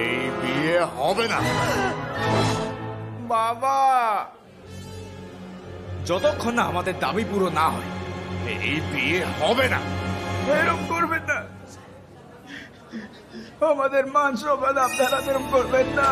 এই বিয়ে হবে না বাবা। যতক্ষণ না আমাদের দাবি পুরো না হয় এই বিয়ে হবে না। এরকম করবেন না, আমাদের মান সম্মান আপনারা এরকম করবেন না।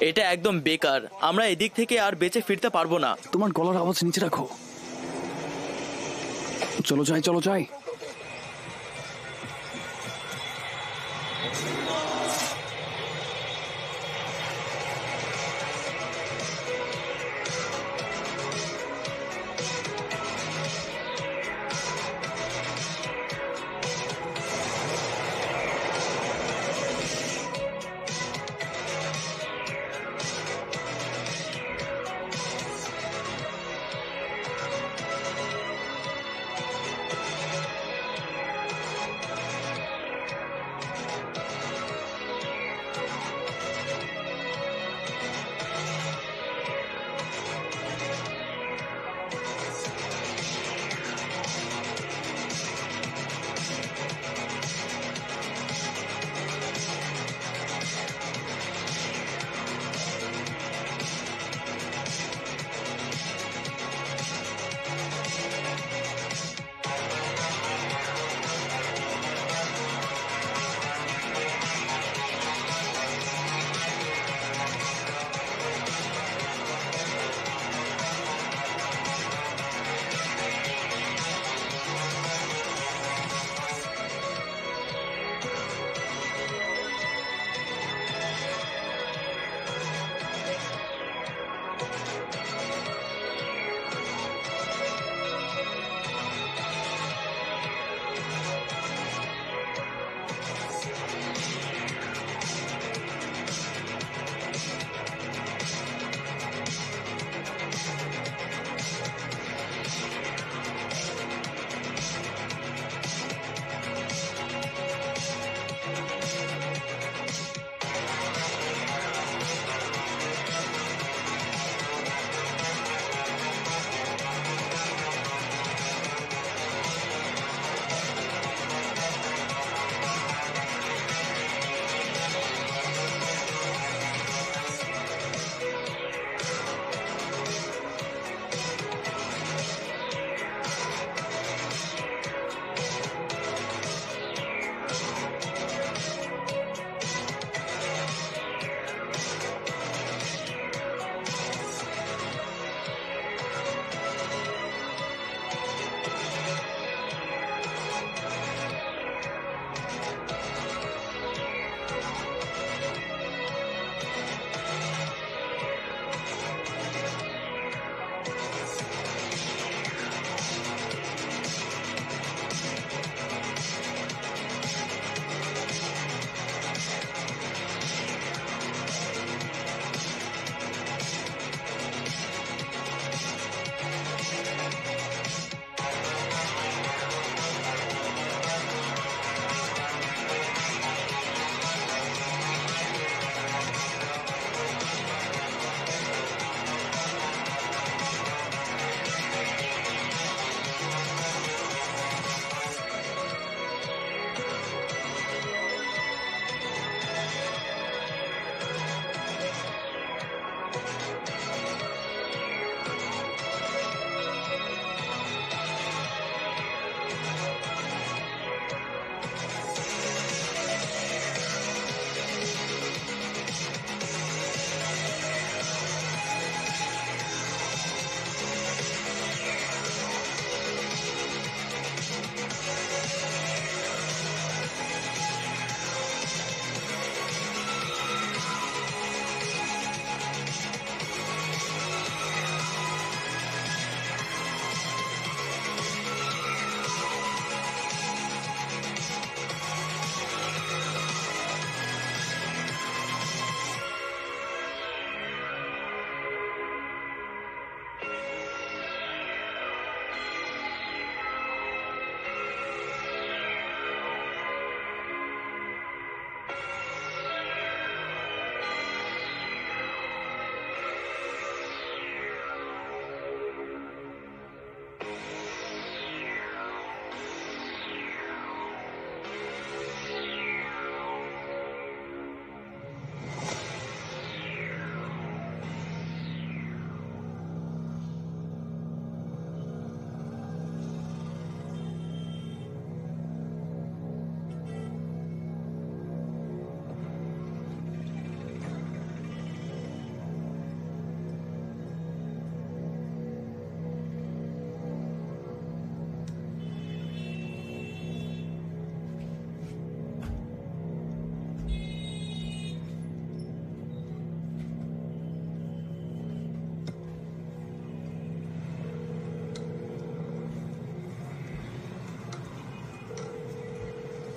এটা একদম বেকার, আমরা এদিক থেকে আর বেঁচে ফিরতে পারবো না। তোমার গলার আওয়াজ নিচে রাখো। চলো যাই, চলো যাই।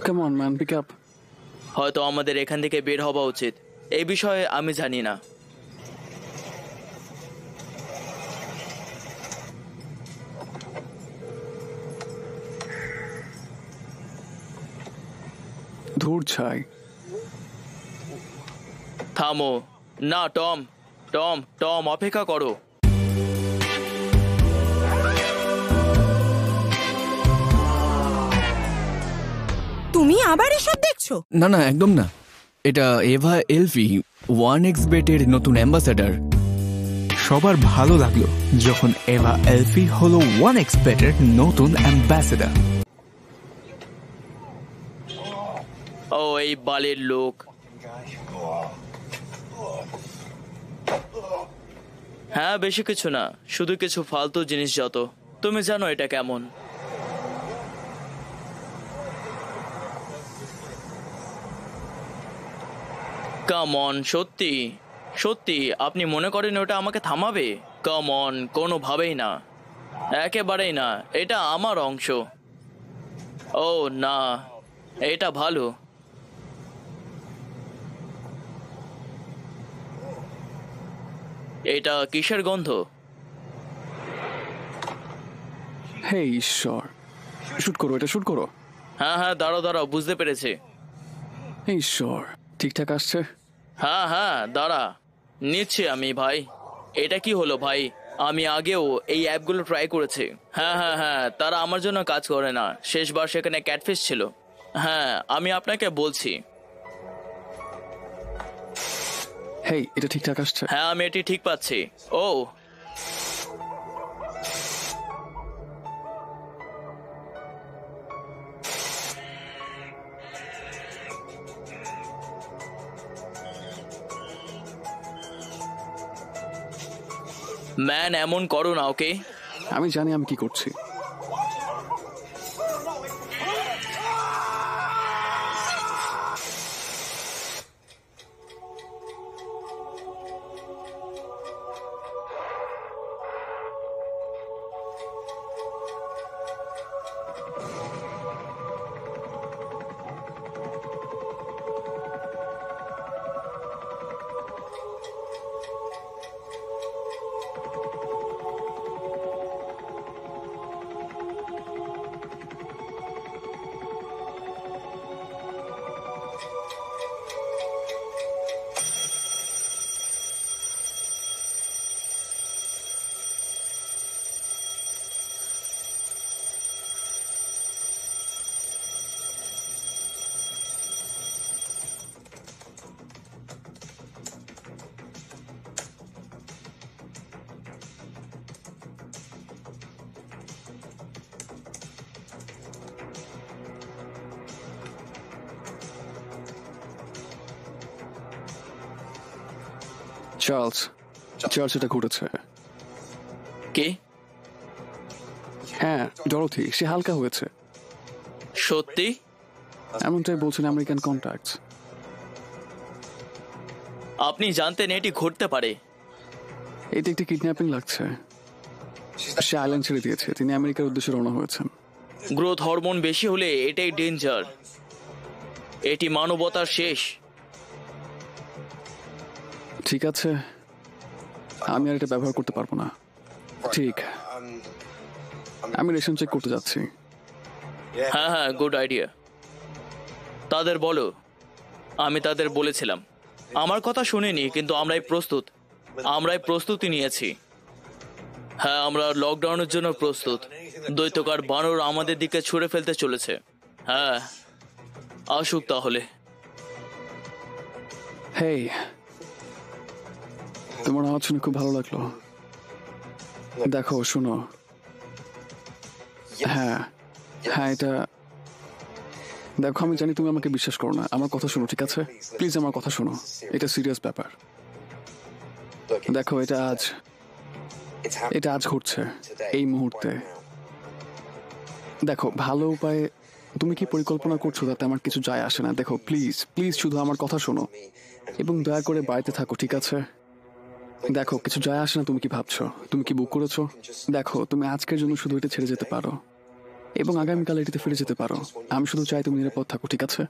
Come on man, pick up. হয়তো আমাদের এখান থেকে বের হওয়া উচিত। এই বিষয়ে আমি জানি না। ধুর ছাই। থামো। না টম, টম, টম, অপেক্ষা করো। তুমি আবার এসব দেখছো? না না, একদম না। এটা এভা এলফি, 1xBet এর নতুন অ্যাম্বাসেডর। সবার ভালো লাগলো যখন এভা এলফি হলো 1xBet এর নতুন অ্যাম্বাসেডর। ও এই বালের লোক। হ্যাঁ, বেশি কিছু না, শুধু কিছু ফালতু জিনিস যত। তুমি জানো এটা কেমন। কাম অন, সত্যি সত্যি আপনি মনে করেন ওটা আমাকে থামাবে? কাম অন, কোনোভাবেই না, একেবারেই না। এটা আমার অংশ। ও না, এটা ভালো। এটা কিসের গন্ধ? হে ঈশ্বর, শুট করো, এটা শুট করো। হ্যাঁ হ্যাঁ, দাঁড়াও দাঁড়াও, বুঝতে পেরেছি। হে ঈশ্বর, ঠিকঠাক আসছে। হ্যাঁ হ্যাঁ, দাঁড়া, নিচ্ছি আমি ভাই। এটা কি হলো ভাই? আমি আগেও এই অ্যাপগুলো ট্রাই করেছি। হ্যাঁ হ্যাঁ হ্যাঁ, তারা আমার জন্য কাজ করে না। শেষবার সেখানে ক্যাটফিশ ছিল। হ্যাঁ, আমি আপনাকে বলছি। হেই, এটা ঠিকঠাক আসছে। হ্যাঁ, আমি এটি ঠিক পাচ্ছি। ও ম্যান, এমন করো না, ওকে? আমি জানি আমি কি করছি। চার্লস, চার্লস এটা ঘটেছে। কি? হ্যাঁ, ডরোথি, সে হালকা হয়েছে। সত্যি? এমনটাই বলছেন আমেরিকান কন্ট্যাক্টস। আপনি জানতেন এটি ঘটতে পারে? এটা একটি কিডন্যাপিং লাগছে। সে আইল্যান্ড ছেড়ে দিয়েছে, তিনি আমেরিকার উদ্দেশ্যে রওনা হয়েছেন। গ্রোথ হরমোন বেশি হলে এটাই ডেঞ্জার। এটি মানবতার শেষ। ঠিক আছে, আমি আর এটা ব্যবহার করতে পারবো না। ঠিক, আমি রেশন চেক করতে যাচ্ছি। হ্যাঁ হ্যাঁ, গুড আইডিয়া। তাদের বলো আমি তাদের বলেছিলাম। আমার কথা শুনিনি, কিন্তু আমরাই প্রস্তুতি নিয়েছি। হ্যাঁ, আমরা লকডাউনের জন্য প্রস্তুত। দৈত্যকার বানর আমাদের দিকে ছুঁড়ে ফেলতে চলেছে। হ্যাঁ, আসুক তাহলে। হেই, তোমার আওয়াজ শুনে খুব ভালো লাগলো। দেখো, শুনো। হ্যাঁ হ্যাঁ, এটা দেখো, আমি জানি তুমি আমাকে বিশ্বাস করো না। আমার কথা শোনো, ঠিক আছে? প্লিজ আমার কথা শোনো, এটা সিরিয়াস ব্যাপার। দেখো, এটা আজ ঘটছে, এই মুহূর্তে। দেখো, ভালো উপায়ে তুমি কি পরিকল্পনা করছো তাতে আমার কিছু যায় আসে না। দেখো, প্লিজ প্লিজ শুধু আমার কথা শোনো এবং দয়া করে বাড়িতে থাকো, ঠিক আছে? দেখো, কিছু যায় আসে না তুমি কি ভাবছো। তুমি কি বুক করেছো? দেখো, তুমি আজকের জন্য শুধু এটা ছেড়ে যেতে পারো। এবং আগামীকাল এটিতে ফিরে যেতে পারো। আমি শুধু চাই তুমি নিরাপদ থাকো, ঠিক আছে?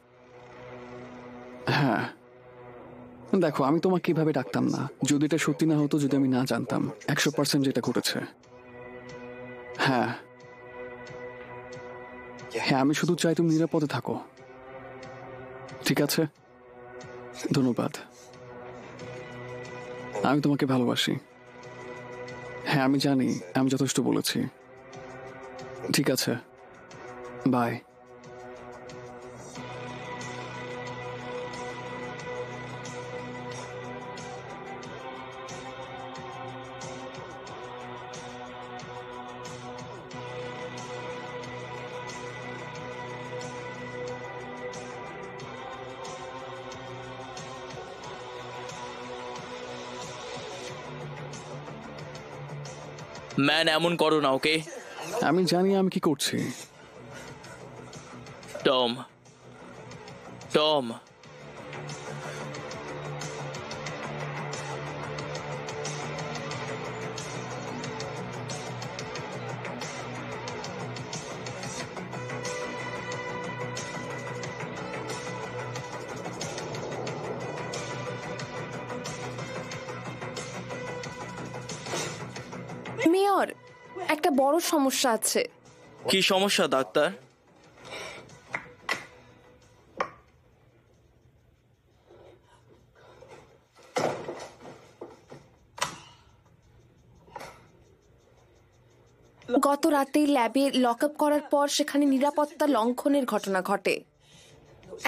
হ্যাঁ, দেখো আমি তোমাকে এভাবে ডাকতাম না যদি এটা সত্যি না হতো, যদি আমি না জানতাম 100% যেটা ঘটেছে। হ্যাঁ হ্যাঁ, আমি শুধু চাই তুমি নিরাপদে থাকো, ঠিক আছে? ধন্যবাদ। আমি তোমাকে ভালোবাসি। হ্যাঁ আমি জানি আমি যথেষ্ট বলেছি। ঠিক আছে, বাই। ম্যান, এমন করো না, ওকে? আমি জানি আমি কি করছি। টম, টম, মেয়র, একটা বড় সমস্যা আছে। কি সমস্যা ডাক্তার? গত রাতে ল্যাবে লক আপ করার পর সেখানে নিরাপত্তা লঙ্ঘনের ঘটনা ঘটে।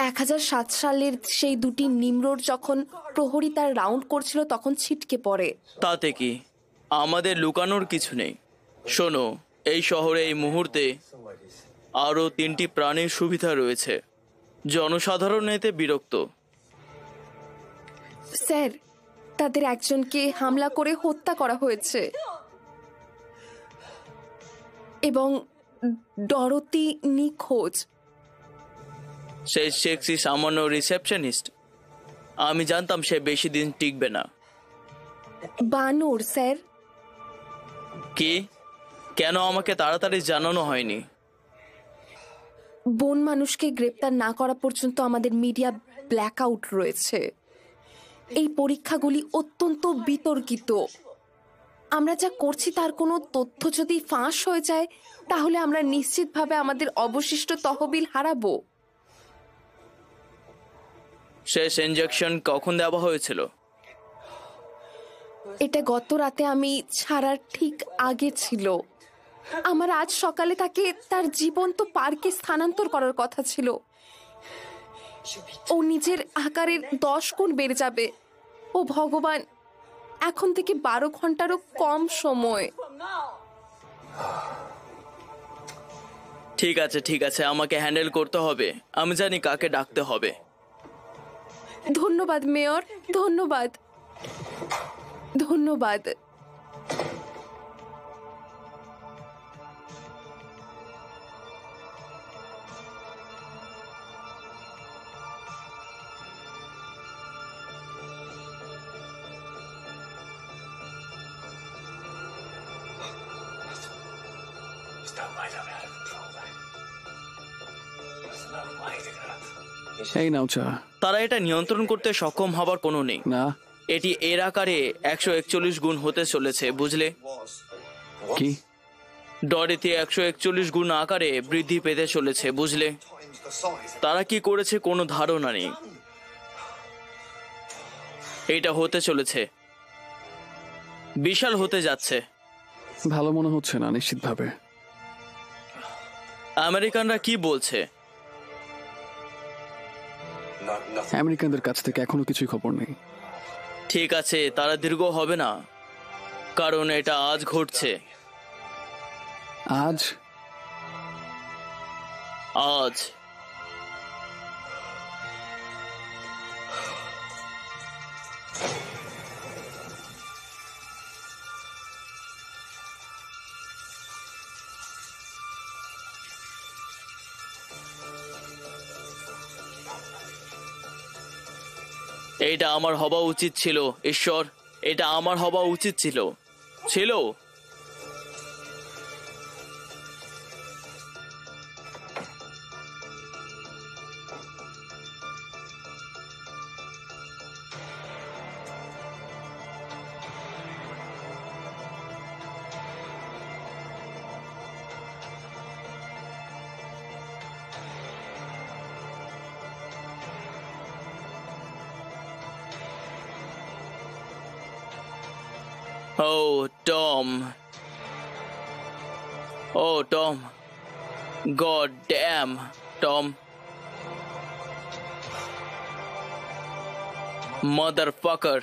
1007 সালের সেই দুটি নিমরোড যখন প্রহরী তার রাউন্ড করছিল তখন ছিটকে পড়ে। তাতে কি? আমাদের লুকানোর কিছু নেই। শোনো, এই শহরে এই মুহূর্তে আরও 3টি প্রাণীর সুবিধা রয়েছে। জনসাধারণ এতে বিরক্ত। স্যার, তাদের একজনকে হামলা করে হত্যা করা হয়েছে এবং ডরোথি নিখোঁজ। সেই সেক্সি সামান্য রিসেপশনিস্ট। আমি জানতাম সে বেশি দিন টিকবে না। বানর স্যার। কি? কেন আমাকে তাড়াতাড়ি জানানো হয়নি? বন মানুষকে গ্রেপ্তার না করা পর্যন্ত আমাদের মিডিয়া ব্ল্যাকআউট রয়েছে। এই পরীক্ষাগুলি অত্যন্ত বিতর্কিত। আমরা যা করছি তার কোনো তথ্য যদি ফাঁস হয়ে যায় তাহলে আমরা নিশ্চিতভাবে আমাদের অবশিষ্ট তহবিল হারাবো। শেষ ইনজেকশন কখন দেওয়া হয়েছিল? এটা গত রাতে আমি ছাড়ার ঠিক আগে ছিল। আমার আজ সকালে তাকে তার জীবন্ত পার্কে স্থানান্তর করার কথা ছিল। ও নিজের আকারের 10 গুণ বেড়ে যাবে। ও ভগবান, এখন থেকে 12 ঘন্টারও কম সময়। ঠিক আছে ঠিক আছে, আমাকে হ্যান্ডেল করতে হবে। আমি জানি কাকে ডাকতে হবে। ধন্যবাদ মেয়র, ধন্যবাদ ধন্যবাদ। এই নাও চা। তারা এটা নিয়ন্ত্রণ করতে সক্ষম হবার কোনো নেই। না। এটি এর আকারে 141 গুণ হতে চলেছে, বুঝলে? কি? ডরিতে 141 গুণ আকারে বৃদ্ধি পেতে চলেছে, বুঝলে? তারা কি করেছে কোনো ধারণা নেই। এটা হতে চলেছে, বিশাল হতে যাচ্ছে। ভালো মনে হচ্ছে না নিশ্চিতভাবে। আমেরিকানরা কি বলছে? আমেরিকানদের কাছ থেকে এখনো কিছুই খবর নেই। ঠিক আছে, তারা দীর্ঘ হবে না, কারণ এটা আজ ঘটছে। আজ? আজ এটা আমার হওয়া উচিত ছিল। ঈশ্বর, এটা আমার হওয়া উচিত ছিল। Oh, Tom. Oh, Tom. God damn, Tom. Motherfucker.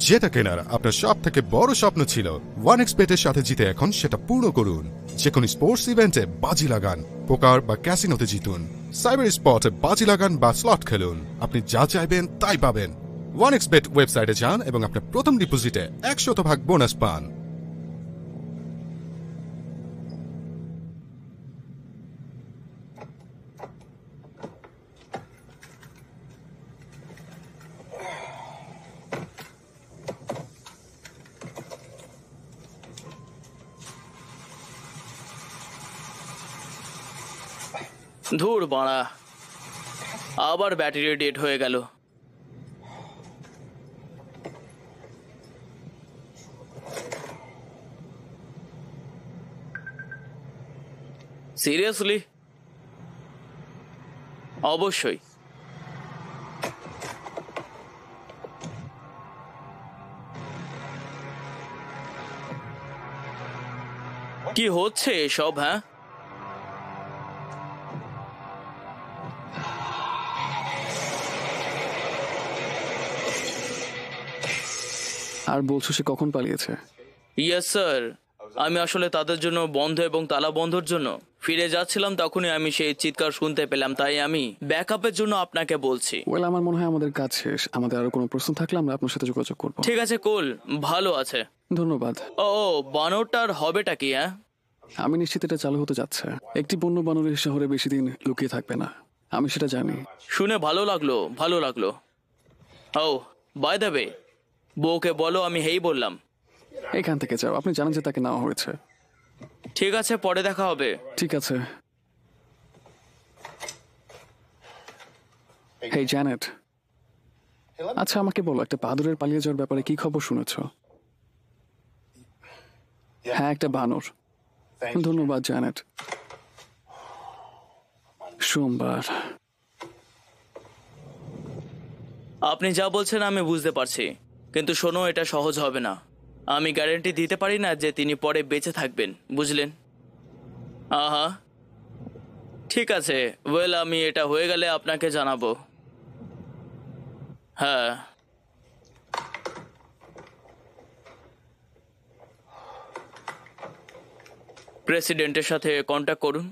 যেটা কেনার আপনার সব থেকে বড় স্বপ্ন ছিল, OneXBet-এর সাথে জিতে এখন সেটা পূর্ণ করুন। যে কোনো স্পোর্টস ইভেন্টে বাজি লাগান, পোকার বা ক্যাসিনোতে জিতুন, সাইবার স্পটে বাজি লাগান বা স্লট খেলুন। আপনি যা চাইবেন তাই পাবেন। OneXBet ওয়েবসাইটে যান এবং আপনার প্রথম ডিপোজিটে 100% বোনাস পান। ধুর বাড়া, আবার ব্যাটারি ডেড হয়ে গেল। সিরিয়াসলি? অবশ্যই। কি হচ্ছে এসব? হ্যাঁ, আর বলছো সে কখন পালিয়েছে? ইয়েস স্যার, আমি আসলে তাদের জন্য বন্ধ এবং তালা বন্ধর জন্য ফিরে যাচ্ছিলাম, তখনই আমি সেই চিৎকার শুনতে পেলাম, তাই আমি ব্যাকআপের জন্য আপনাকে বলছি। ওয়েল, আমার মনে হয় আমাদের কাজ শেষ। আমাদের আরো কোনো প্রশ্ন থাকলে আমরা আপনার সাথে যোগাযোগ করবো। ঠিক আছে, কুল, ভালো আছে। ধন্যবাদ। ও, বানরটার হবেটা কি? হ্যাঁ, আমি নিশ্চিত এটা চালু হতে যাচ্ছে। একটি বন্য বানর এই শহরে বেশি দিন লুকিয়ে থাকবে না, আমি সেটা জানি। শুনে ভালো লাগলো, ভালো লাগলো। ও, বাই দ্য ওয়ে, বউকে বলো আমি হেই বললাম। এখান থেকে যাও, আপনি জানেন যে তাকে নেওয়া হয়েছে। ঠিক আছে, পরে দেখা হবে। ঠিক আছে। হেই জ্যানেট, আচ্ছা আমাকে বলো, একটা বাদুড়ের পালিয়ে যাওয়ার ব্যাপারে কি খবর শুনেছ? হ্যাঁ, একটা বানর। ধন্যবাদ জ্যানেট। সোমবার। আপনি যা বলছেন আমি বুঝতে পারছি, কিন্তু শোনো, এটা সহজ হবে না। আমি গ্যারান্টি দিতে পারি না যে তিনি পরে বেঁচে থাকবেন, বুঝলেন? আহা, ঠিক আছে, ওয়েল, আমি এটা হয়ে গেলে আপনাকে জানাবো। হ্যাঁ, প্রেসিডেন্টের সাথে কন্ট্যাক্ট করুন।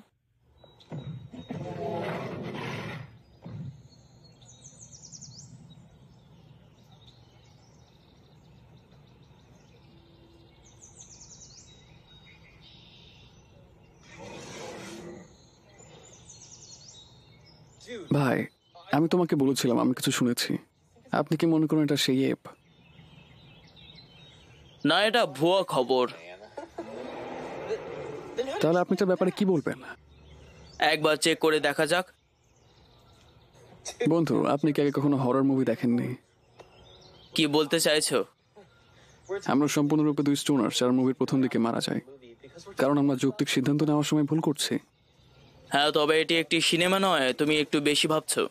ভাই, আমি তোমাকে বলেছিলাম আমি কিছু শুনেছি। আপনি কি মনে করেন এটা সেই অ্যাপ? না, এটা ভুয়া খবর। তাহলে আপনি এটার ব্যাপারে কি বলবেন? একবার চেক করে দেখা যাক। বন্ধু, আপনি কি আগে কখনো হরর মুভি দেখেননি? কি বলতে চাইছো? আমরা সম্পূর্ণরূপে দুই স্টোনার যারা মুভির প্রথম দিকে মারা যায়, কারণ আমরা যৌক্তিক সিদ্ধান্ত নেওয়ার সময় ভুল করছি। হ্যাঁ, তবে এটি একটি সিনেমা নয়, তুমি একটু বেশি ভাবছো।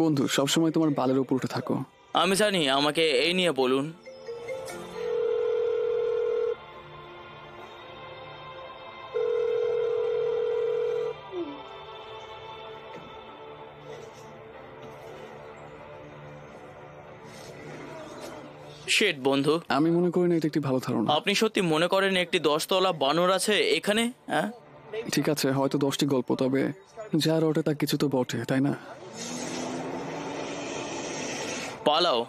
বন্ধু, সবসময় তোমার বালের উপর উঠে থাকো। আমি জানি, আমাকে এই নিয়ে বলুন। শিট বন্ধু, আমি মনে করি না এটা একটি ভালো ধারণা। আপনি সত্যি মনে করেন একটি 10 তলা বানর আছে এখানে? হ্যাঁ, ঠিক আছে, হয়তো 10টি গল্প, তবে যা রটে তা কিছু তো বটে, তাই না? পালাও।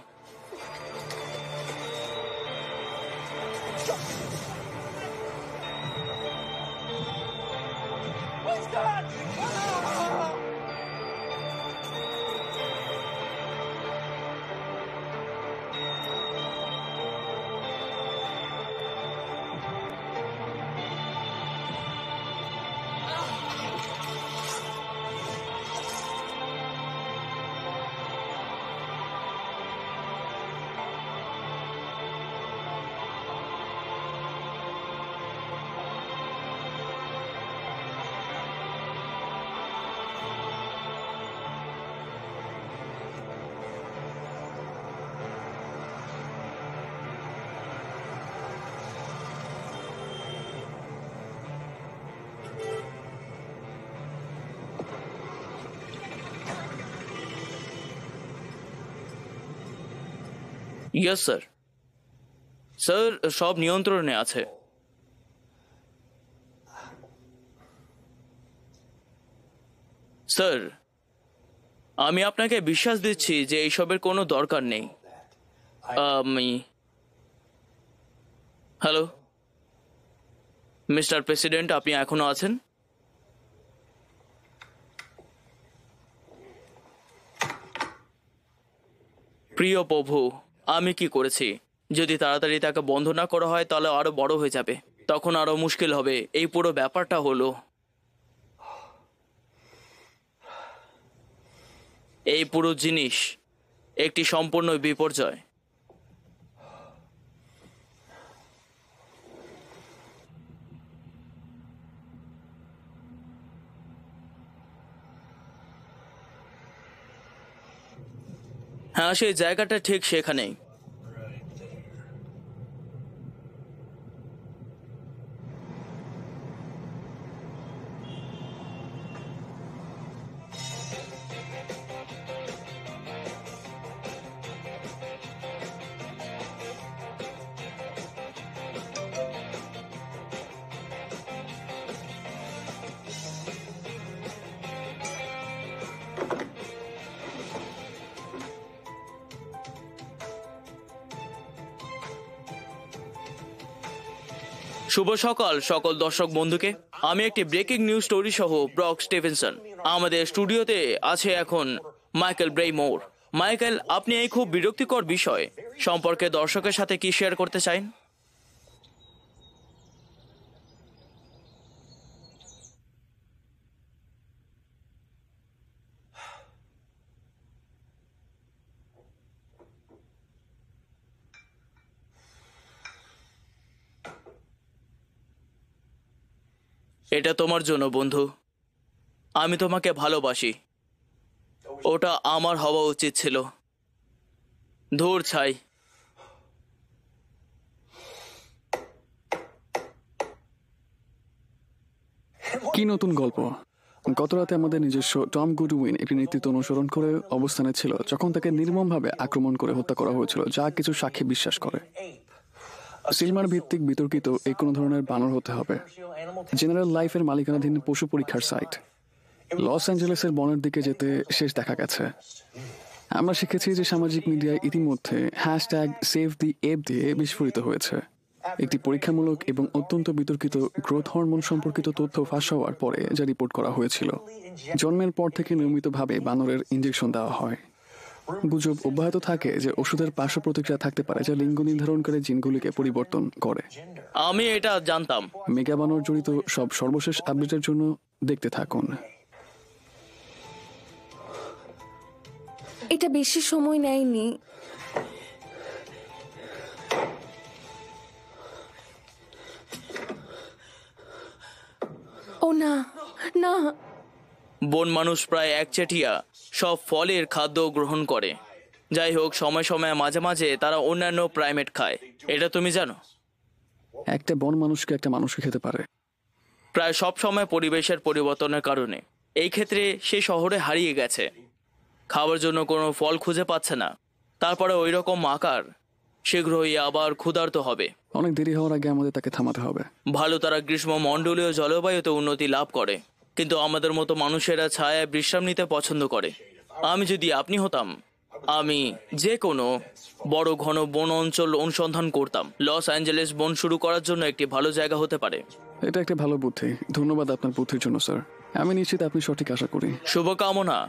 Yes sir. স্যার, সব নিয়ন্ত্রণে আছে। স্যার, আমি আপনাকে বিশ্বাস দিচ্ছি যে এইসবের কোনো দরকার নেই। হ্যালো মিস্টার প্রেসিডেন্ট, আপনি এখনো আছেন? প্রিয় প্রভু, আমি কি করেছি? যদি তাড়াতাড়ি তাকে বন্ধ না করা হয় তাহলে আরো বড় হয়ে যাবে, তখন আরো মুশকিল হবে। এই পুরো ব্যাপারটা হলো, এই পুরো জিনিস একটি সম্পূর্ণ বিপর্যয়। হ্যাঁ, সেই জায়গাটা ঠিক সেখানেই। শুভ সকাল সকল দর্শক বন্ধুকে। আমি একটি ব্রেকিং নিউজ স্টোরি সহ ব্রক স্টিভেনসন। আমাদের স্টুডিওতে আছে এখন মাইকেল ব্রেইমোর। মাইকেল, আপনি এই খুব বিরক্তিকর বিষয় সম্পর্কে দর্শকের সাথে কি শেয়ার করতে চান? এটা তোমার জন্য বন্ধু। আমি তোমাকে ভালোবাসি। ওটা আমার হওয়া উচিত ছিল। ধুর ছাই। কি নতুন গল্প? গত রাতে আমাদের নিজস্ব টম গুডউইন একটি নেতৃত্ব অনুসরণ করে অবস্থানে ছিল যখন তাকে নির্মমভাবে আক্রমণ করে হত্যা করা হয়েছিল, যা কিছু সাক্ষী বিশ্বাস করে। সিলমার ভিত্তিক বিতর্কিত এই কোনো ধরনের বানর হতে হবে। জেনারেল লাইফের মালিকানাধীন পশু পরীক্ষার সাইট লস অ্যাঞ্জেলেসের বনের দিকে যেতে শেষ দেখা গেছে। আমরা শিখেছি যে সামাজিক মিডিয়ায় ইতিমধ্যে #SaveTheApe দিয়ে বিস্ফোরিত হয়েছে। একটি পরীক্ষামূলক এবং অত্যন্ত বিতর্কিত গ্রোথ হরমোন সম্পর্কিত তথ্য ফাঁস হওয়ার পরে যা রিপোর্ট করা হয়েছিল। জন্মের পর থেকে নিয়মিতভাবে বানরের ইঞ্জেকশন দেওয়া হয়। গুজব অব্যাহত থাকে যে ওষুধের পার্শ্ব প্রতিক্রিয়া থাকতে পারে যা লিঙ্গ নির্ধারণকারী জিনগুলিকে পরিবর্তন করে। আমি এটা জানতাম। মেগা বানর জড়িত সব সর্বশেষ আপডেটের জন্য দেখতে থাকুন। এটা বেশি সময় নেয়নি। ও না না, বন মানুষ প্রায় একচেটিয়া সব ফলের খাদ্য গ্রহণ করে। যাই হোক, সময় সময় মাঝে মাঝে তারা অন্যান্য প্রাইমেট খায়। এটা তুমি জানো? একটা বন মানুষকে একটা মানুষকে খেতে পারে। প্রায় সব সময় পরিবেশের পরিবর্তনের কারণে। এই ক্ষেত্রে সে শহরে হারিয়ে গেছে, খাওয়ার জন্য কোনো ফল খুঁজে পাচ্ছে না। তারপরে ওই রকম আকার শীঘ্রই আবার ক্ষুধার্ত হবে। অনেক দেরি হওয়ার আগে আমাদের তাকে থামাতে হবে। ভালো, তারা গ্রীষ্মমণ্ডলীয় জলবায়ুতে উন্নতি লাভ করে, কিন্তু আমাদের মতো মানুষেরা ছায়ায় বিশ্রাম নিতে পছন্দ করে। আমি যদি আপনি হতাম আমি যে কোনো বড় ঘন বন অঞ্চল অনুসন্ধান করতাম। লস অ্যাঞ্জেলেস বন শুরু করার জন্য একটি ভালো জায়গা হতে পারে। এটা একটা ভালো বুদ্ধি, ধন্যবাদ আপনার বুদ্ধির জন্য স্যার। আমি নিশ্চিত আপনি সঠিক আশা করি। শুভকামনা।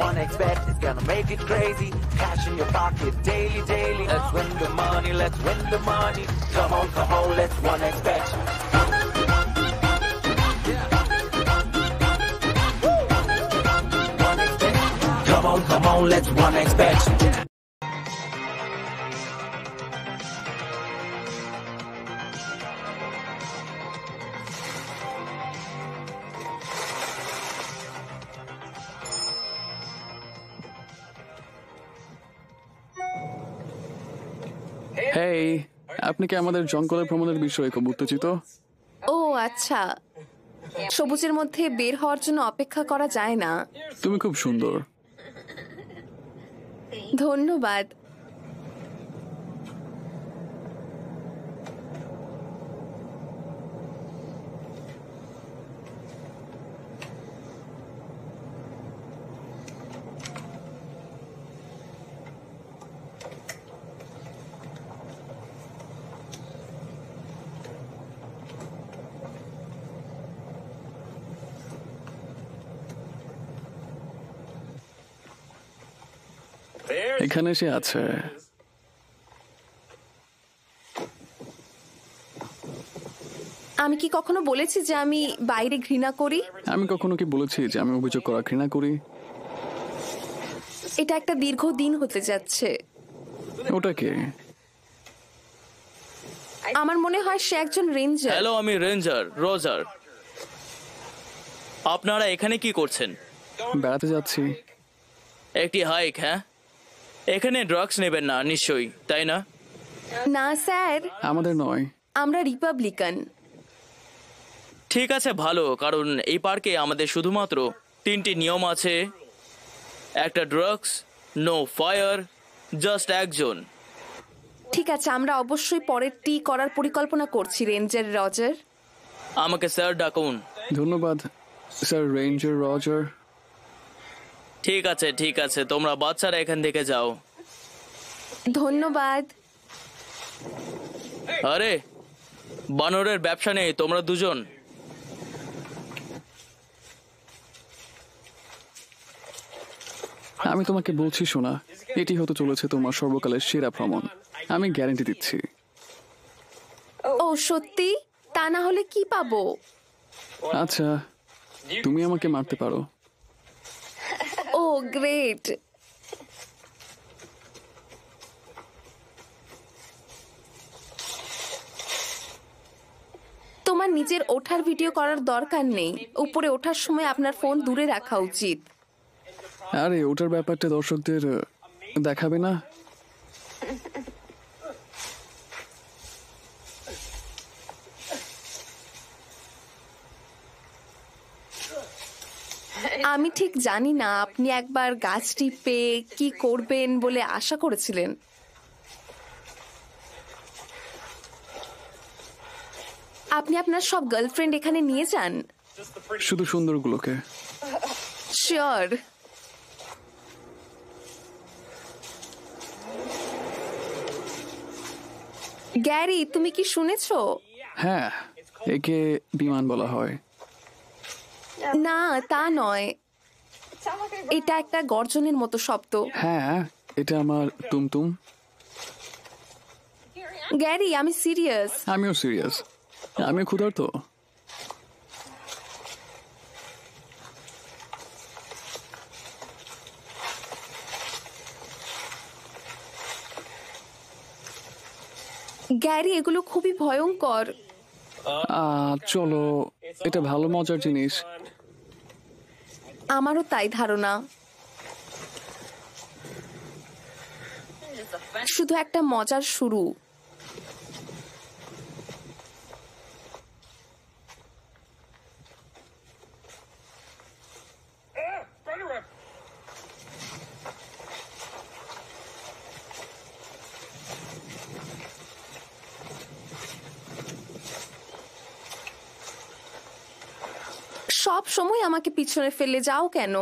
OneXBet is gonna make it crazy. Cash in your pocket daily, daily. Let's win the money, let's win the money. Come on, let's OneXBet. Come on, let's OneXBet. হেই, আপনি কি আমাদের জঙ্গলে ভ্রমণের বিষয়ে খুব উত্তেজিত? ও আচ্ছা, সবুজের মধ্যে বের হওয়ার জন্য অপেক্ষা করা যায় না। তুমি খুব সুন্দর। ধন্যবাদ। এখানে সে আছে। আমি কি কখনো বলেছি যে আমি বাইরে ঘৃণা করি? আমি কখনো কি বলেছি যে আমি অভিযোগ করা ঘৃণা করি? এটা একটা দীর্ঘ দিন হতে যাচ্ছে। ওটা কে? আমার মনে হয় সে একজন রেঞ্জার। হ্যালো, আমি রেঞ্জার রজার। আপনারা এখানে কি করছেন? বেড়াতে যাচ্ছি। একটি হাইক? হ্যাঁ, এখানে ড্রাগস নেবেন না নিশ্চয়ই, তাই না? না স্যার, আমাদের নয়। আমরা রিপাবলিকান। ঠিক আছে, ভালো, কারণ এই পার্কে আমাদের শুধুমাত্র 3টি নিয়ম আছে। একটা ড্রাগস, নো ফায়ার, জাস্ট একজন। ঠিক আছে, আমরা অবশ্যই পরেরটি করার পরিকল্পনা করছি রেঞ্জার রজার। আমাকে স্যার ডাকুন। ধন্যবাদ স্যার রেঞ্জার রজার। ঠিক আছে ঠিক আছে, তোমরা বাচ্চারা এখান থেকে যাও। ধন্যবাদ। আরে, বানরের ব্যবসা নেই, তোমরা দুজন। আমি তোমাকে বলছি শোনা, এটি হতে চলেছে তোমার সর্বকালের সেরা ভ্রমণ, আমি গ্যারান্টি দিচ্ছি। ও সত্যি? তা না হলে কি পাবো? আচ্ছা, তুমি আমাকে মারতে পারো। ও গ্রেট। তোমার নিজের ওঠার ভিডিও করার দরকার নেই। উপরে ওঠার সময় আপনার ফোন দূরে রাখা উচিত। আরে, ওটার ব্যাপারটা দর্শকদের দেখাবে না? আমি ঠিক জানি না আপনি একবার গাছ টিপে কি করবেন বলে আশা করেছিলেন। আপনি আপনার সব গার্লফ্রেন্ড এখানে নিয়ে যান? শুধু সুন্দরগুলোকে। শিওর। গ্যারি, তুমি কি শুনেছো? হ্যাঁ, একে বিমান বলা হয়। না, তা নয়, এটা একটা গর্জনের মতো শব্দ। হ্যাঁ, এটা আমার টুমটুম। গ্যারি, আমি সিরিয়াস। আমিও সিরিয়াস। আমিও ক্ষুধার্ত। গ্যারি, এগুলো খুবই ভয়ঙ্কর। চলো, এটা ভালো মজার জিনিস। আমারও তাই ধারণা। শুধু একটা মজার শুরু। সব সময় আমাকে পিছনে ফেলে যাও কেন?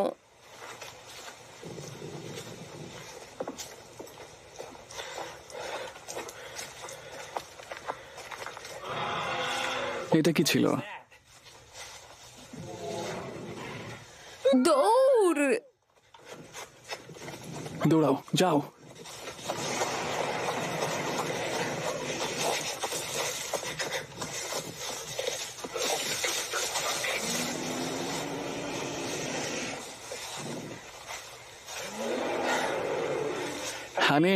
এটা কি ছিল? দৌড়! দৌড়াও, যাও। হানি,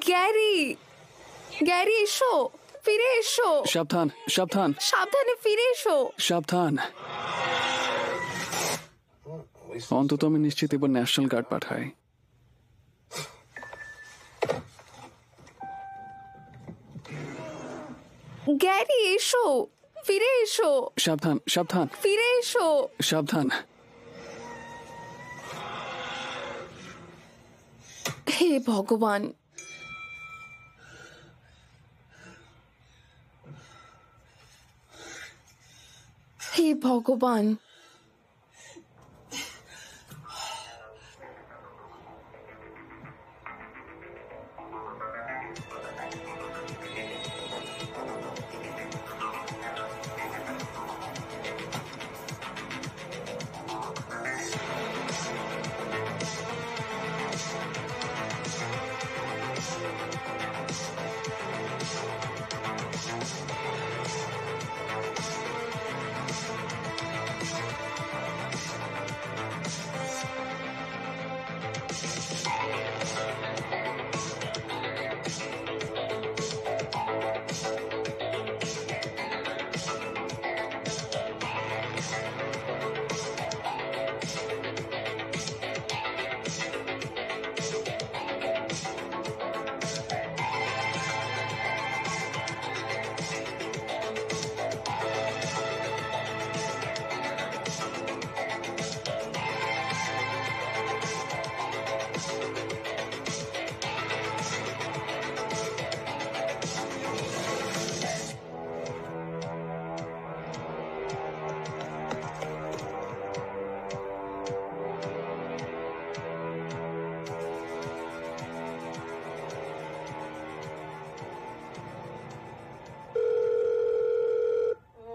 গ্যারি, গ্যারি এসো, ফিরে এসো। সাবধান, সাবধান, সাবধানে ফিরে এসো। সাবধান। অন্তত আমি নিশ্চিত এবার ন্যাশনাল গার্ড পাঠাই। গ্যারি এসো, ফিরে এসো। সাবধান, সাবধান, ফিরে এসো। সাবধান। হে ভগবান! হে ভগবান!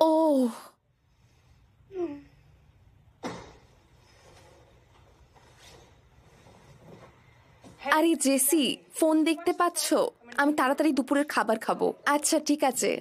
ওহ, আরে জেসি, ফোন দেখতে পাচ্ছো? আমি তাড়াতাড়ি দুপুরের খাবার খাবো। আচ্ছা, ঠিক আছে।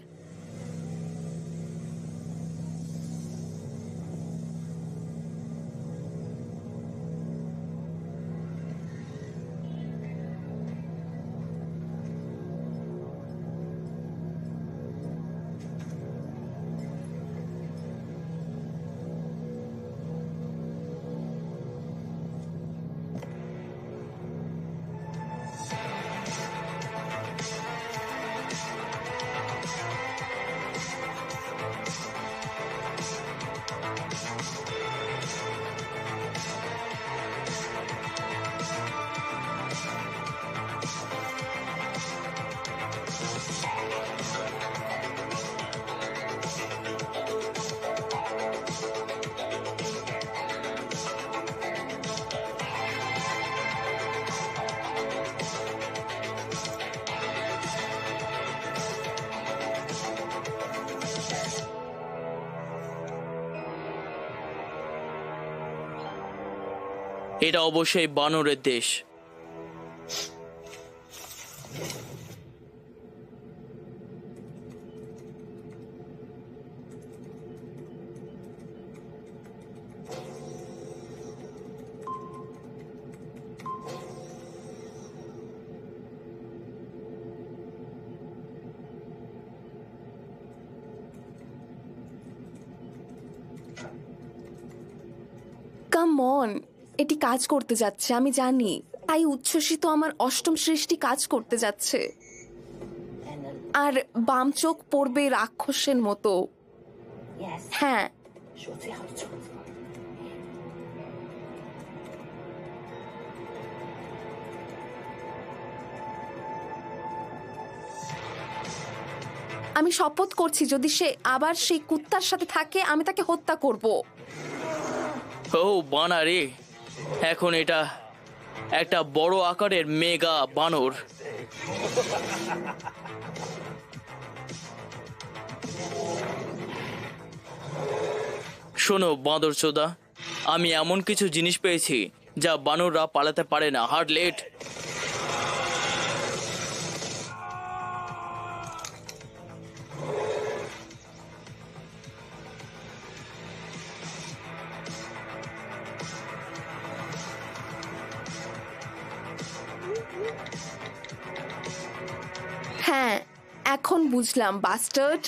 এটা অবশ্যই বানরের দেশ। কাম অন, এটি কাজ করতে যাচ্ছে, আমি জানি। তাই উচ্ছ্বসিত আমার অষ্টম সৃষ্টি কাজ করতে যাচ্ছে। আর বাম চোখ পড়বে রাক্ষসের মতো। হ্যাঁ, আমি শপথ করছি যদি সে আবার সেই কুত্তার সাথে থাকে আমি তাকে হত্যা করব। ও বানা রে, এখন এটা একটা বড় আকারের মেগা বানর। শোনো বাঁদরচোদা, আমি এমন কিছু জিনিস পেয়েছি যা বানররা পালাতে পারে না। হার্টলেট, হ্যাঁ, এখন বুঝলাম বাস্টার্ড।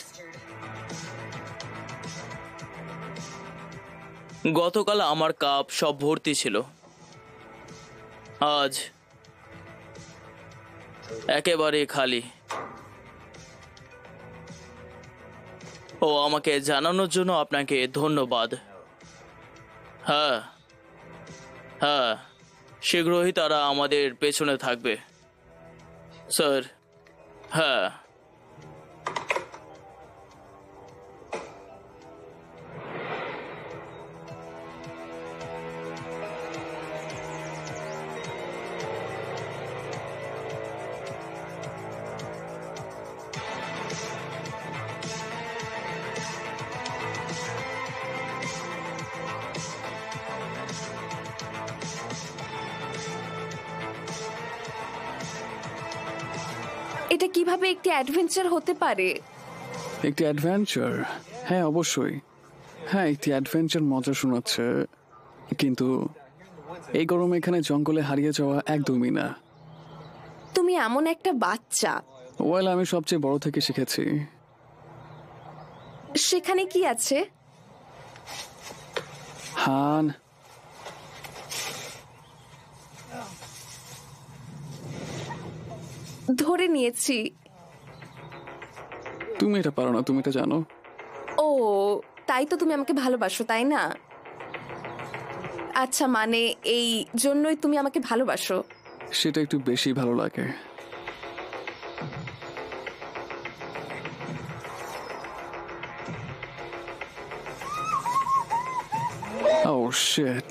গতকাল আমার কাপ সব ভর্তি ছিল, আজ একেবারে খালি। ও আমাকে জানানোর জন্য আপনাকে ধন্যবাদ। হ্যাঁ হ্যাঁ, শীঘ্রই তারা আমাদের পেছনে থাকবে স্যার। হ্যাঁ, এটা কিভাবে একটি অ্যাডভেঞ্চার হতে পারে? একটি অ্যাডভেঞ্চার? হ্যাঁ অবশ্যই, হ্যাঁ একটি অ্যাডভেঞ্চার মজা শোনাচ্ছে, কিন্তু এই গরমে এখানে জঙ্গলে হারিয়ে যাওয়া একদমই না। তুমি এমন একটা বাচ্চা। ওয়েল, আমি সবচেয়ে বড় থেকে শিখেছি। সেখানে কি আছে? হান, ধরে নিয়েছি। তুমি এটা পারো না, তুমি এটা জানো। ও, তাই তো তুমি আমাকে ভালোবাসো, তাই না? আচ্ছা, মানে এই জন্যই তুমি আমাকে ভালোবাসো? সেটা একটু বেশি ভালো লাগে। Oh shit.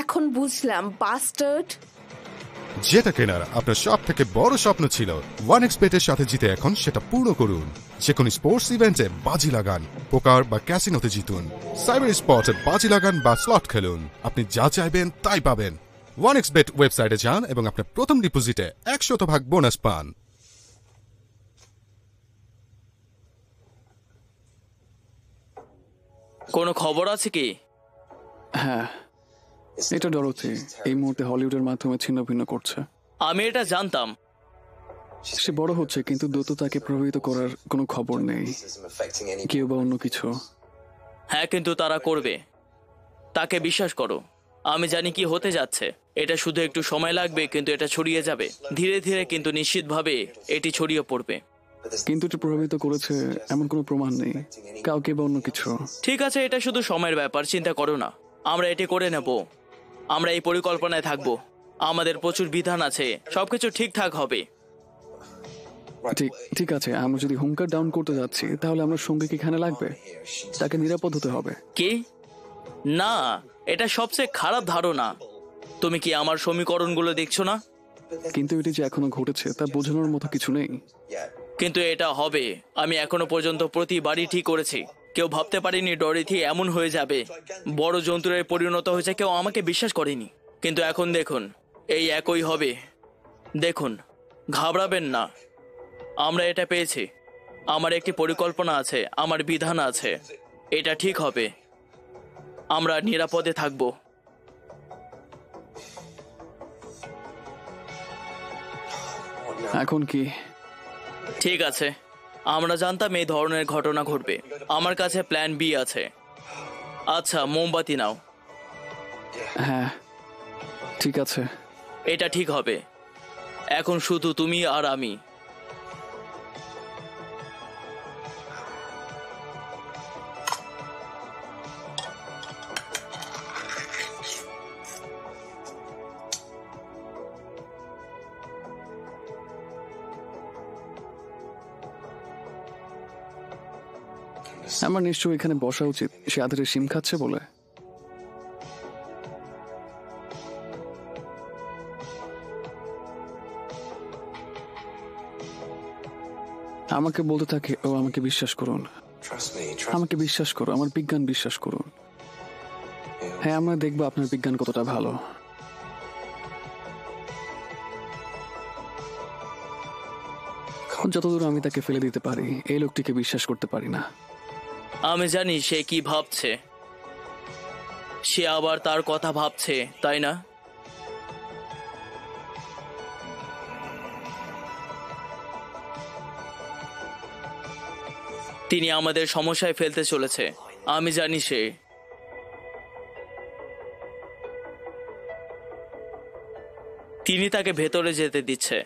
এখন বুঝলাম বাস্টার্ড। যেটা কেনার আপনার সব থেকে বড় স্বপ্ন ছিল, 1xBet-এর সাথে জিতে এখন সেটা পূর্ণ করুন। যে কোনো স্পোর্টস ইভেন্টে বাজি লাগান, পোকার বা ক্যাসিনোতে জিতুন, সাইবার স্পটে বাজি লাগান বা স্লট খেলুন। আপনি যা চাইবেন তাই পাবেন। OneXBet ওয়েবসাইটে যান এবং আপনার প্রথম ডিপোজিটে 100% বোনাস পান। কোনো খবর আছে কি? হ্যাঁ, এটা ডরোথি এই মুহূর্তে হলিউডের মাধ্যমে ছিন্ন ভিন্ন করছে। আমি এটা জানতাম। সে বড় হচ্ছে, কিন্তু দ্রুত তাকে প্রভাবিত করার কোনো খবর নেই, কেউ বা অন্য কিছু। হ্যাঁ, কিন্তু তারা করবে, তাকে বিশ্বাস করো। আমি জানি কি হতে যাচ্ছে। এটা শুধু একটু সময় লাগবে, কিন্তু এটা ছড়িয়ে যাবে ধীরে ধীরে, কিন্তু নিশ্চিতভাবে এটি ছড়িয়ে পড়বে। কিন্তু এটা প্রভাবিত করেছে এমন কোনো প্রমাণ নেই, কাউকে বা অন্য কিছু। ঠিক আছে, এটা শুধু সময়ের ব্যাপার, চিন্তা করো না। আমরা এটি করে নেব। আমরা এই পরিকল্পনায় থাকবো। আমাদের প্রচুর বিধান আছে, সবকিছু ঠিকঠাক হবে। ঠিক আছে, আমরা যদি হুঙ্কার ডাউন করতে যাচ্ছি, তাহলে আমরা সঙ্গে কি এখানে লাগবে? তাকে নিরাপদ হতে হবে। কি? না, এটা সবচেয়ে খারাপ ধারণা। তুমি কি আমার সমীকরণগুলো দেখছো না? কিন্তু এটি যে এখনো ঘটেছে তা বোঝানোর মতো কিছু নেই। কিন্তু এটা হবে। আমি এখনো পর্যন্ত প্রতিবারই ঠিক করেছি। কেউ ভাবতে পারেনি ডরিথি এমন হয়ে যাবে, বড় জন্তুরে পরিণত হয়েছে। কেউ আমাকে বিশ্বাস করেনি, কিন্তু এখন দেখুন, এই একই হবে। দেখুন, ঘাবড়াবেন না। আমরা এটা পেয়েছি। আমার একটি পরিকল্পনা আছে, আমার বিধান আছে। এটা ঠিক হবে। আমরা নিরাপদে থাকব। এখন কি? ঠিক আছে, আমরা জানতাম এই ধরনের ঘটনা ঘটবে। আমার কাছে প্ল্যান বি আছে। আচ্ছা, মোমবাতি নাও। হ্যাঁ, ঠিক আছে। এটা ঠিক হবে। এখন শুধু তুমি আর আমি। আমার নিশ্চয়ই এখানে বসা উচিত, সে আধারে শিম খাচ্ছে বলে। আমাকে বলতে থাকে ও আমাকে বিশ্বাস করুন, আমাকে বিশ্বাস করো, আমার বিজ্ঞান বিশ্বাস করুন। হ্যাঁ, আমরা দেখবো আপনার বিজ্ঞান কতটা ভালো। যতদূর আমি তাকে ফেলে দিতে পারি, এই লোকটিকে বিশ্বাস করতে পারি না। আমি জানি সে কি ভাবছে। সে আবার তার কথা ভাবছে, তাই না? তিনি আমাদের সমস্যায় ফেলতে চলেছে। আমি জানি সে। তিনি তাকে ভেতরে যেতে দিচ্ছে।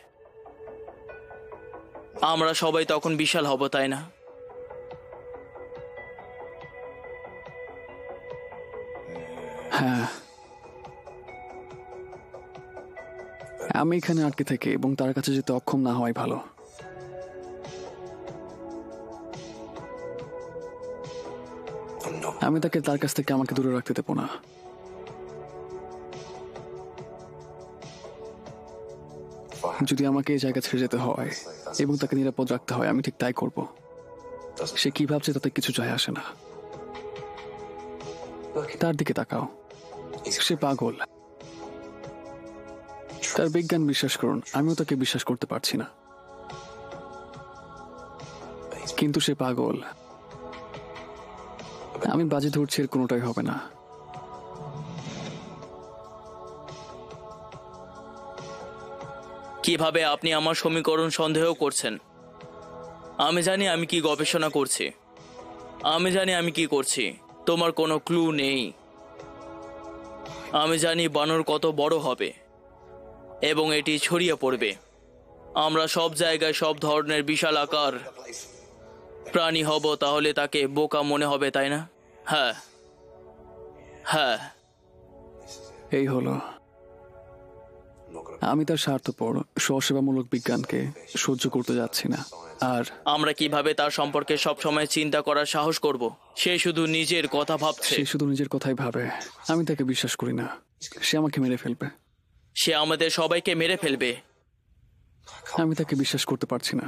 আমরা সবাই তখন বিশাল হব, তাই না? হ্যাঁ, আমি এখানে আটকে থেকে এবং তার কাছে যেতে অক্ষম না হওয়াই ভালো। আমি তাকে তার কাছ থেকে আমাকে দূরে রাখতে দেবো না। যদি আমাকে এই জায়গা ছেড়ে যেতে হয় এবং তাকে নিরাপদ রাখতে হয়, আমি ঠিক তাই করব। সে কি ভাবছে তাতে কিছু যায় আসে না। তার দিকে তাকাও, সে পাগল। তার বিজ্ঞান বিশ্বাস করুন, আমিও তাকে বিশ্বাস করতে পারছি না, কিন্তু সে পাগল। আমি বাজি ধরছি এর কোনোটাই হবে না। কিভাবে আপনি আমার সমীকরণ সন্দেহ করছেন? আমি জানি আমি কি গবেষণা করছি। আমি জানি আমি কি করছি। তোমার কোনো ক্লু নেই। আমি জানি বানর কত বড় হবে এবং এটি ছড়িয়ে পড়বে। আমরা সব জায়গায় সব ধরনের বিশাল আকার প্রাণী হব, তাহলে তাকে বোকা মনে হবে, তাই না? হ্যাঁ হ্যাঁ, এই হলো। আমি তার স্বার্থপর স্বসেবামূলক বিজ্ঞানকে সহ্য করতে যাচ্ছি না। আর আমরা কিভাবে তার সম্পর্কে সব সময় চিন্তা করার সাহস করব? সে শুধু নিজের কথা ভাবছে। সে শুধু নিজের কথাই ভাবে। আমি তাকে বিশ্বাস করি না। সে আমাকে মেরে ফেলবে। সে আমাদের সবাইকে মেরে ফেলবে। আমি তাকে বিশ্বাস করতে পারছি না।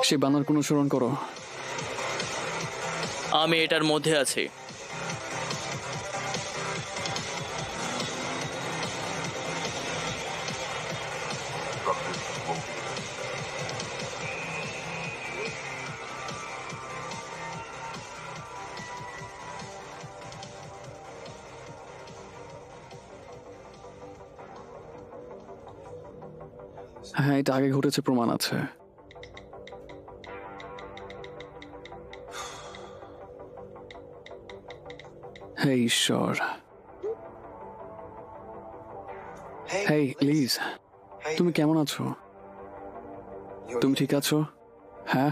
সে বানার কোনো স্মরণ করো। আমি এটার মধ্যে আছি। হ্যাঁ, এটা আগে ঘটেছে, প্রমাণ আছে। হে ঈশ্বর। হেই লিজ, তুমি কেমন আছো? তুমি ঠিক আছো? হ্যাঁ,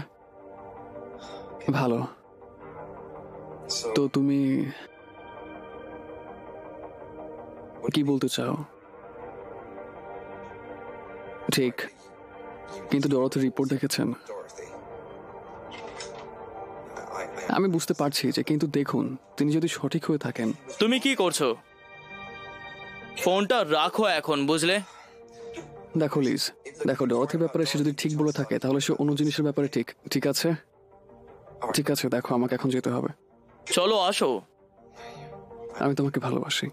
ভালো। তো তুমি কি বলতে চাও? ঠিক, কিন্তু ডরথের রিপোর্ট দেখেছেন? আমি বুঝতে পারছি যে, কিন্তু দেখুন, তিনি যদি সঠিক হয়ে থাকেন। তুমি কি করছো? ফোনটা রাখো এখন, বুঝলে? দেখো লিজ, দেখো, ডরথের ব্যাপারে সে যদি ঠিক বলে থাকে তাহলে সে অন্য জিনিসের ব্যাপারে ঠিক। ঠিক আছে, ঠিক আছে, দেখো, আমাকে এখন যেতে হবে। চলো, আসো। আমি তোমাকে ভালোবাসি।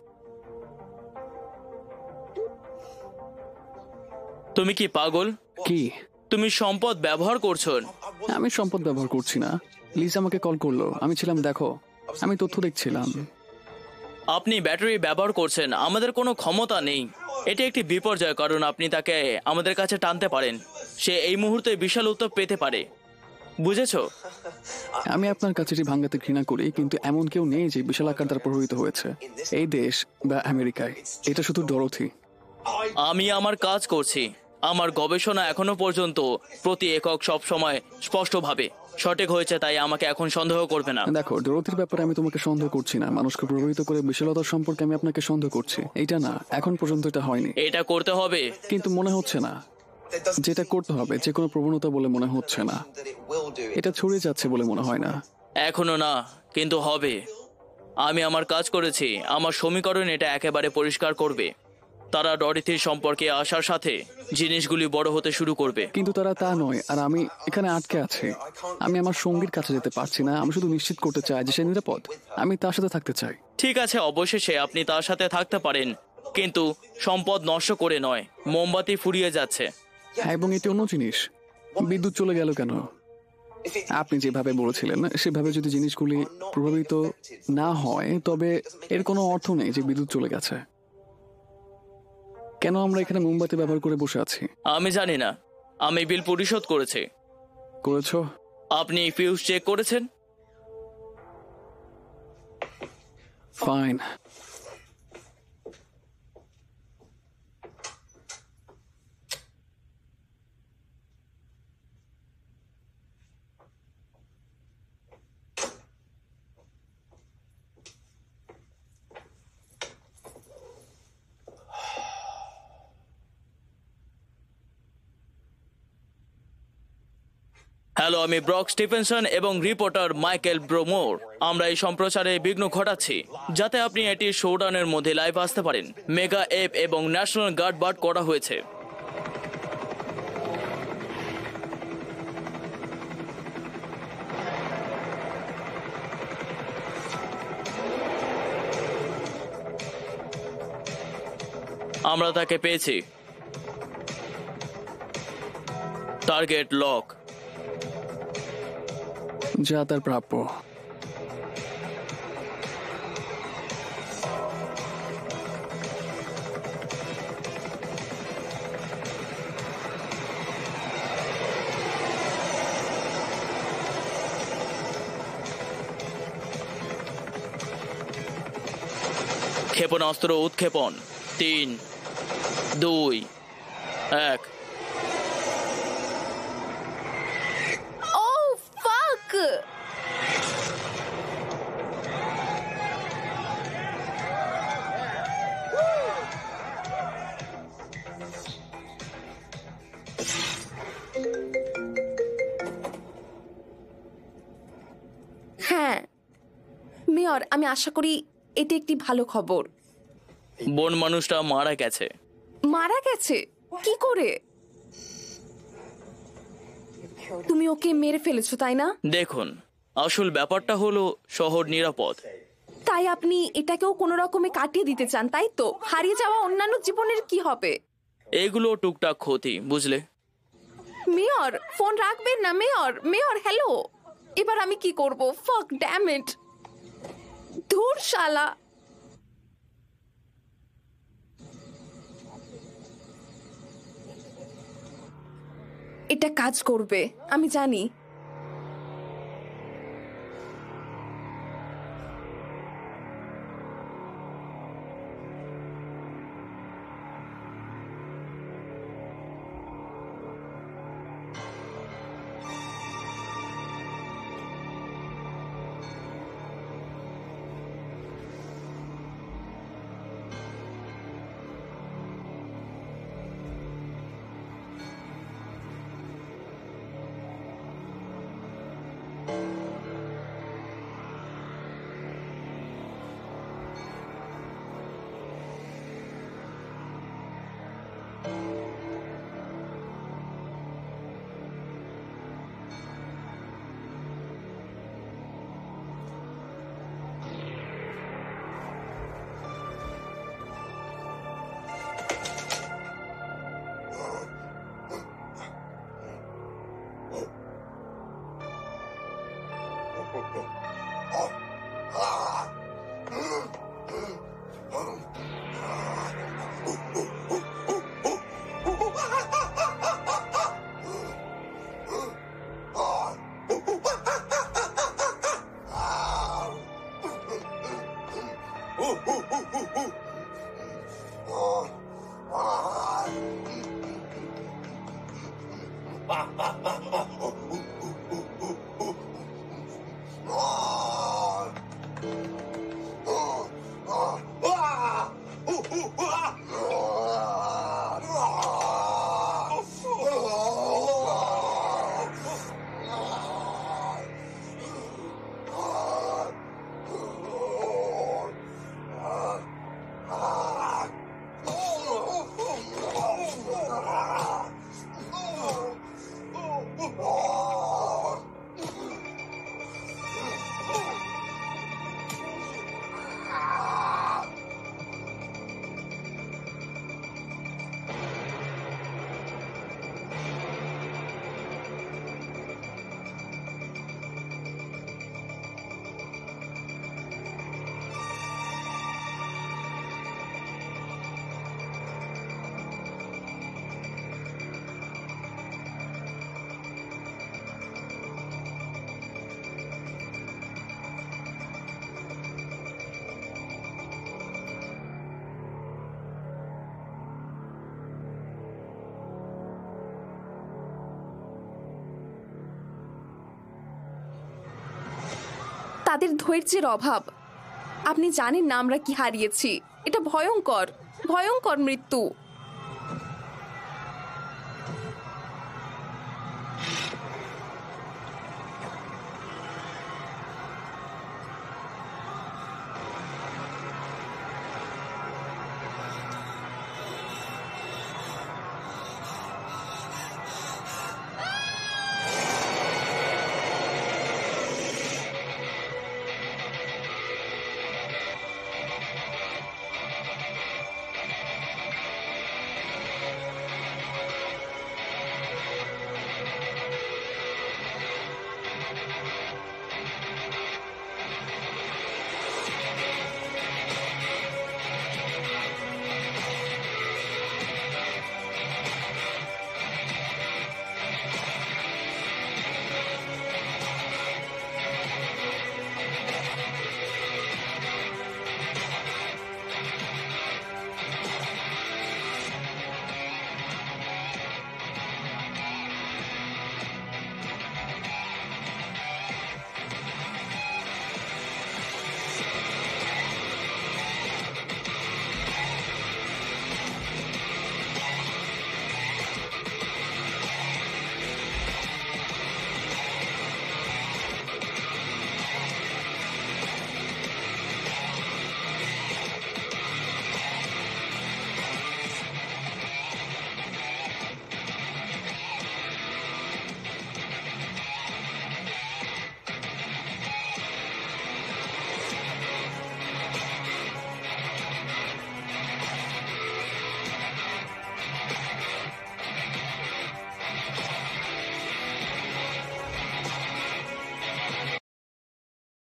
তুমি কি পাগল? কি? তুমি সম্পদ ব্যবহার করছো? আমি সম্পদ ব্যবহার করছি না। লিজ আমাকে কল করলো, আমি ছিলাম, দেখো, আমি তথ্য দেখছিলাম। আপনি ব্যাটারি ব্যবহার করছেন। আমাদের কোনো ক্ষমতা নেই। এটি একটি বিপর্যয়, কারণ আপনি তাকে আমাদের কাছে টানতে পারেন। সে এই মুহূর্তে বিশাল উত্তাপ পেতে পারে, বুঝেছো? আমি আপনার কাছে যে ভাঙ্গাতে ঘৃণা করি, কিন্তু এমন কেউ নেই যে বিশাল আকার দ্বারা প্রভাবিত হয়েছে এই দেশ বা আমেরিকায়। এটা শুধু ডরথি। আমি আমার কাজ করছি। আমার গবেষণা এখনো পর্যন্ত প্রতি একক সব সময় স্পষ্টভাবে সঠিক হয়েছে, তাই আমাকে এখন সন্দেহ করবে না। দেখো, ডরথির ব্যাপারে আমি তোমাকে সন্দেহ করছি না। মানুষকে প্রভাবিত করে বিশালতার সম্পর্কে আমি আপনাকে সন্দেহ করছি। এইটা না, এখন পর্যন্ত এটা হয়নি। এটা করতে হবে, কিন্তু মনে হচ্ছে না যেটা করতে হবে যে কোনো প্রবণতা বলে মনে হচ্ছে না। এটা ছড়িয়ে যাচ্ছে বলে মনে হয় না। এখনো না, কিন্তু হবে। আমি আমার কাজ করেছি। আমার সমীকরণ এটা একেবারে পরিষ্কার করবে। তারা ডরিথির সম্পর্কে আসার সাথে জিনিসগুলি বড় হতে শুরু করবে। কিন্তু তারা তা নয়, আর আমি এখানে আটকে আছি। আমি আমার সঙ্গীর কাছে যেতে পারছি না। আমি শুধু নিশ্চিত করতে চাই যে সে নিরাপদ। আমি তার সাথে থাকতে চাই। ঠিক আছে, অবশেষে আপনি তার সাথে থাকতে পারেন, কিন্তু সম্পদ নষ্ট করে নয়। মোমবাতি ফুরিয়ে যাচ্ছে। হ্যাঁ, এবং এটি অন্য জিনিস। বিদ্যুৎ চলে গেল কেন? আপনি যেভাবে বলেছিলেন সেভাবে যদি জিনিসগুলি প্রভাবিত না হয়, তবে এর কোনো অর্থ নেই যে বিদ্যুৎ চলে গেছে। কেন আমরা এখানে মোমবাতি ব্যবহার করে বসে আছি? আমি জানি না। আমি বিল পরিশোধ করেছি। করেছো? আপনি ফিউজ চেক করেছেন? ফাইন। হ্যালো, আমি ব্রক স্টিফেনসন এবং রিপোর্টার মাইকেল ব্রোমোর। আমরা এই সম্প্রচারে বিঘ্ন ঘটাচ্ছি যাতে আপনি এটি শোডাউনের মধ্যে লাইভ আসতে পারেন। মেগা এপ এবং ন্যাশনাল গার্ড বার্ড করা হয়েছে। আমরা তাকে পেয়েছি। Target lock. যা তার প্রাপ্য। ক্ষেপণাস্ত্র উৎক্ষেপণ। 3, 2, 1। হ্যাঁ মেয়র, আমি আশা করি এটি একটি ভালো খবর। বন মানুষটা মারা গেছে। মারা গেছে? কি করে? তুমি ওকে মেরে ফেলেছো তাই না? দেখুন, আসল ব্যাপারটা হলো শহর নিরাপদ। তাই আপনি এটাকেও কোনো রকমে কাটিয়ে দিতে চান, তাই তো? হারিয়ে যাওয়া অন্যান্য জীবনের কি হবে? এগুলো টুকটাক ক্ষতি, বুঝলে? মেয়র, ফোন রাখবেন না। Mayor, mayor, hello. এবার আমি কি করব? ফাক ড্যাম ইট। ধুর শালা। এটা কাজ করবে, আমি জানি। তাদের ধৈর্যের অভাব। আপনি জানেন না আমরা কি হারিয়েছি। এটা ভয়ঙ্কর, ভয়ঙ্কর মৃত্যু।